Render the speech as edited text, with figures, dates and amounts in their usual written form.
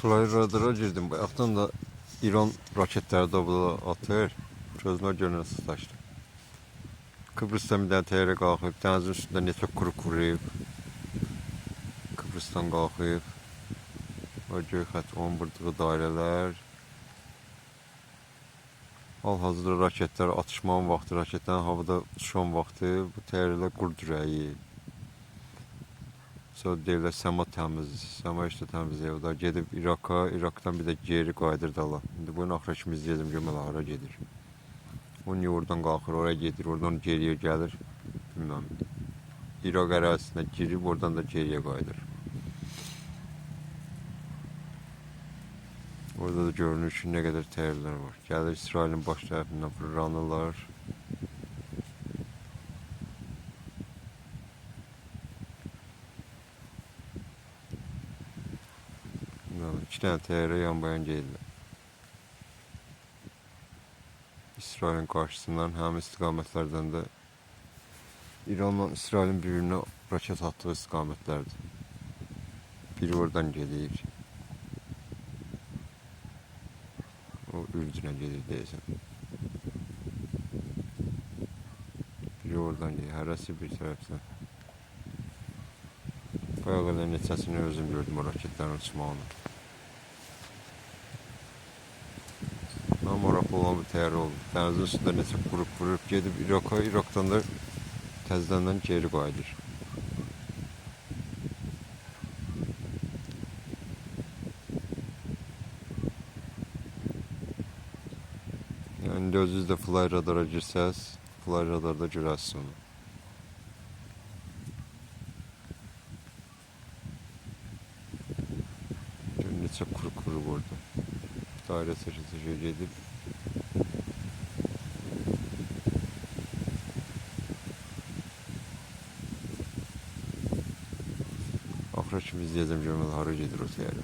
Flyoradara girdim. Bayaqdan da İran raketləri də burada atır. Gözümə görünən sıxlaşdı. Kıbrıs'tan bir dənə təyyarə qalxıb, dənizin üstündə neçə quru quruyub. Kıbrıs'tan qalxıb. O göy xətt onun vurduğu dairələr. Hal-hazırda raketlər atışmanın vaxtı, raketlərin havada uçuşan vaxtı bu təyyarələr qur dirəyi. Sonra deyirlər səma təmiz, səma işte təmizləyir. O da gedib İraka, İraqdan bir də geri qayıdır dala. İndi bunun axıra kimi izləyəcəm görməli hara gedir. O niyə oradan qalxır, oraya gedir, oradan geriyə gəlir. Bilməm. İraq ərazisinə girib, oradan da geriyə qayıdır. Orada da görünür ki, nə qədər təyyarələr var. Gəlir İsrailin baş tərəfindən fırlanırlar. İki dənə təyyarə yan-bayan gedirlər. İsrailin qarşısından həm istiqamətlərdən də İranla İsrailin bir-birinə raket atdığı istiqamətlərdir. Biri oradan gedir. O Ürdünə gedir deyəsən. Biri oradan gedir, hərəsi bir tərəfdən. Bayağı qədər neçəsini özüm gördüm o raketlərin uçmağını. Amma maraqlı olan bir təyyarə oldu. Dənizin üstündə neçə qrup vurub gedib İraka, İraqdan da təzədən geri qayıdır. Yəni özünüz də Flyoradara girsəz, Flyoradarda görərsiniz onu. Neçə quru orada. Dairə çəkə gedib. Axıra kimi izləyəcəm görməli hara gedir o təyyarə.